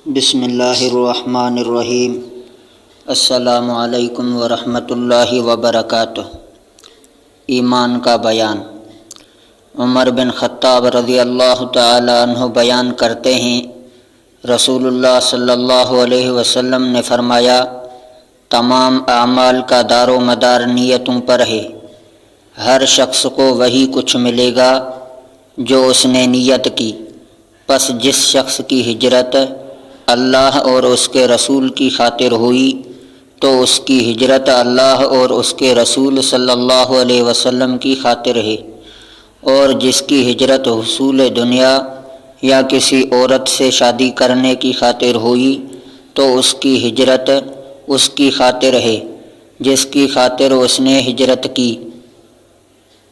بسم اللہ الرحمن الرحیم۔ السلام علیکم ورحمۃ اللہ وبرکاتہ۔ ایمان کا بیان۔ عمر بن خطاب رضی اللہ تعالی عنہ بیان کرتے ہیں، رسول اللہ صلی اللہ علیہ وسلم نے فرمایا، تمام اعمال کا دار و مدار نیتوں پر ہے۔ ہر شخص کو وہی کچھ ملے گا جو اس نے نیت کی، پس جس شخص کی ہجرت اللہ اور اس کے رسول کی خاطر ہوئی تو اس کی ہجرت اللہ اور اس کے رسول صلی اللہ علیہ وسلم کی خاطر ہے، اور جس کی ہجرت حصول دنیا یا کسی عورت سے شادی کرنے کی خاطر ہوئی تو اس کی ہجرت اس کی خاطر ہے جس کی خاطر اس نے ہجرت کی۔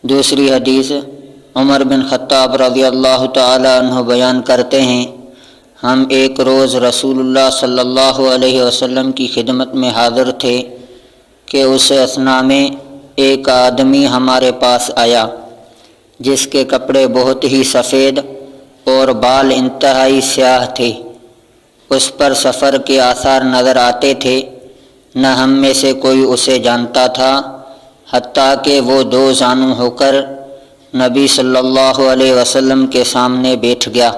دوسری حدیث، عمر بن خطاب رضی اللہ تعالی عنہ بیان کرتے ہیں، ہم ایک روز رسول اللہ صلی اللہ علیہ وسلم کی خدمت میں حاضر تھے کہ اس اثنا میں ایک آدمی ہمارے پاس آیا جس کے کپڑے بہت ہی سفید اور بال انتہائی سیاہ تھے۔ اس پر سفر کے آثار نظر آتے تھے، نہ ہم میں سے کوئی اسے جانتا تھا، حتیٰ کہ وہ دو زانو ہو کر نبی صلی اللہ علیہ وسلم کے سامنے بیٹھ گیا،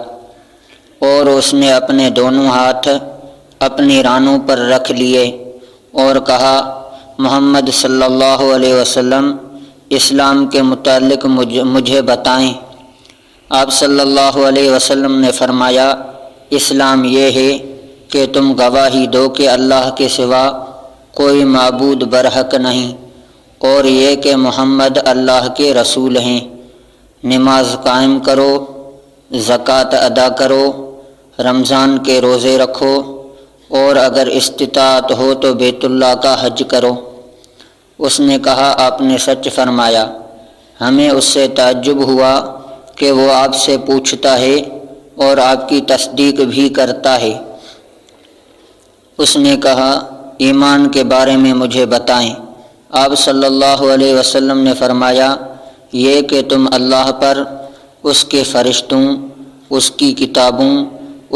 اور اس نے اپنے دونوں ہاتھ اپنی رانوں پر رکھ لیے اور کہا، محمد صلی اللہ علیہ وسلم، اسلام کے متعلق مجھے بتائیں۔ آپ صلی اللہ علیہ وسلم نے فرمایا، اسلام یہ ہے کہ تم گواہی دو کہ اللہ کے سوا کوئی معبود برحق نہیں، اور یہ کہ محمد اللہ کے رسول ہیں۔ نماز قائم کرو، زکوٰۃ ادا کرو، رمضان کے روزے رکھو، اور اگر استطاعت ہو تو بیت اللہ کا حج کرو۔ اس نے کہا، آپ نے سچ فرمایا۔ ہمیں اس سے تعجب ہوا کہ وہ آپ سے پوچھتا ہے اور آپ کی تصدیق بھی کرتا ہے۔ اس نے کہا، ایمان کے بارے میں مجھے بتائیں۔ آپ صلی اللہ علیہ وسلم نے فرمایا، یہ کہ تم اللہ پر، اس کے فرشتوں، اس کی کتابوں،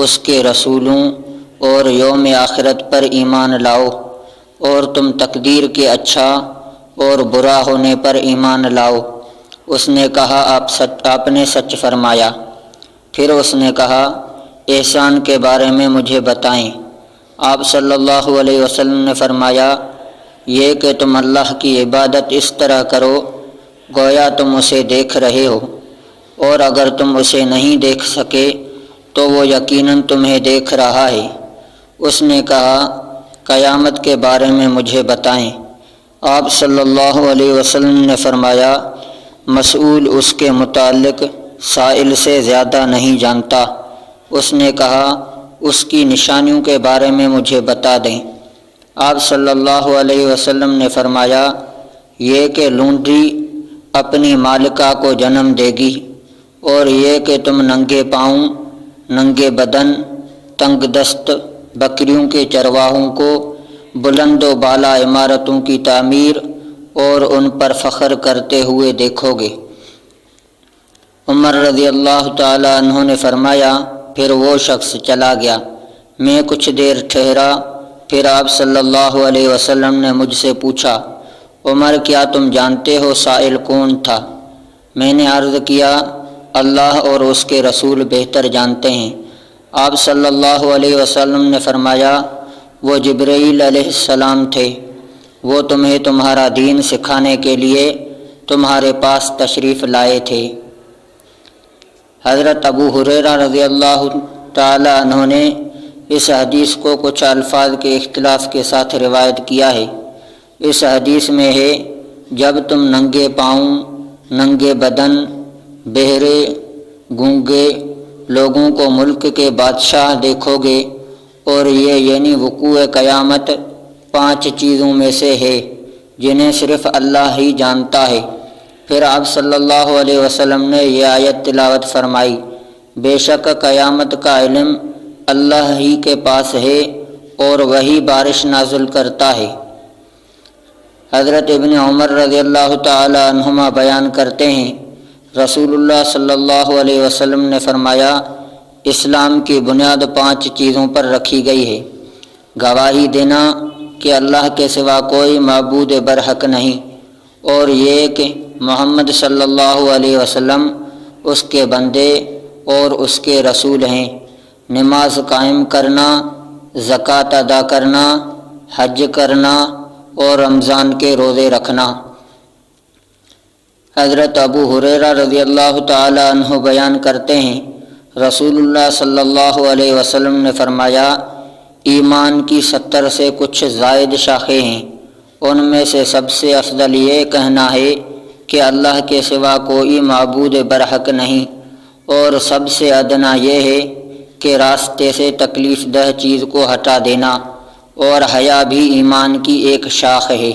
اس کے رسولوں اور یوم آخرت پر ایمان لاؤ، اور تم تقدیر کے اچھا اور برا ہونے پر ایمان لاؤ۔ اس نے کہا، آپ نے سچ فرمایا۔ پھر اس نے کہا، احسان کے بارے میں مجھے بتائیں۔ آپ صلی اللہ علیہ وسلم نے فرمایا، یہ کہ تم اللہ کی عبادت اس طرح کرو گویا تم اسے دیکھ رہے ہو، اور اگر تم اسے نہیں دیکھ سکے تو وہ یقیناً تمہیں دیکھ رہا ہے۔ اس نے کہا، قیامت کے بارے میں مجھے بتائیں۔ آپ صلی اللہ علیہ وسلم نے فرمایا، مسئول اس کے متعلق سائل سے زیادہ نہیں جانتا۔ اس نے کہا، اس کی نشانیوں کے بارے میں مجھے بتا دیں۔ آپ صلی اللہ علیہ وسلم نے فرمایا، یہ کہ لونڈی اپنی مالکہ کو جنم دے گی، اور یہ کہ تم ننگے پاؤں، ننگے بدن، تنگ دست بکریوں کے چرواہوں کو بلند و بالا عمارتوں کی تعمیر اور ان پر فخر کرتے ہوئے دیکھو گے۔ عمر رضی اللہ تعالی عنہ نے فرمایا، پھر وہ شخص چلا گیا۔ میں کچھ دیر ٹھہرا، پھر آپ صلی اللہ علیہ وسلم نے مجھ سے پوچھا، عمر، کیا تم جانتے ہو سائل کون تھا؟ میں نے عرض کیا، اللہ اور اس کے رسول بہتر جانتے ہیں۔ آپ صلی اللہ علیہ وسلم نے فرمایا، وہ جبرائیل علیہ السلام تھے، وہ تمہیں تمہارا دین سکھانے کے لیے تمہارے پاس تشریف لائے تھے۔ حضرت ابو ہریرہ رضی اللہ تعالی عنہ نے اس حدیث کو کچھ الفاظ کے اختلاف کے ساتھ روایت کیا ہے۔ اس حدیث میں ہے، جب تم ننگے پاؤں، ننگے بدن، بہرے، گونگے لوگوں کو ملک کے بادشاہ دیکھو گے، اور یہ یعنی وقوع قیامت 5 چیزوں میں سے ہے جنہیں صرف اللہ ہی جانتا ہے۔ پھر آپ صلی اللہ علیہ وسلم نے یہ آیت تلاوت فرمائی، بے شک قیامت کا علم اللہ ہی کے پاس ہے اور وہی بارش نازل کرتا ہے۔ حضرت ابن عمر رضی اللہ تعالی عنہما بیان کرتے ہیں، رسول اللہ صلی اللہ علیہ وسلم نے فرمایا، اسلام کی بنیاد 5 چیزوں پر رکھی گئی ہے۔ گواہی دینا کہ اللہ کے سوا کوئی معبود برحق نہیں، اور یہ کہ محمد صلی اللہ علیہ وسلم اس کے بندے اور اس کے رسول ہیں۔ نماز قائم کرنا، زکوٰۃ ادا کرنا، حج کرنا اور رمضان کے روزے رکھنا۔ حضرت ابو ہریرہ رضی اللہ تعالی عنہ بیان کرتے ہیں، رسول اللہ صلی اللہ علیہ وسلم نے فرمایا، ایمان کی 70 سے کچھ زائد شاخیں ہیں، ان میں سے سب سے افضل یہ کہنا ہے کہ اللہ کے سوا کوئی معبود برحق نہیں، اور سب سے ادنا یہ ہے کہ راستے سے تکلیف دہ چیز کو ہٹا دینا، اور حیا بھی ایمان کی ایک شاخ ہے۔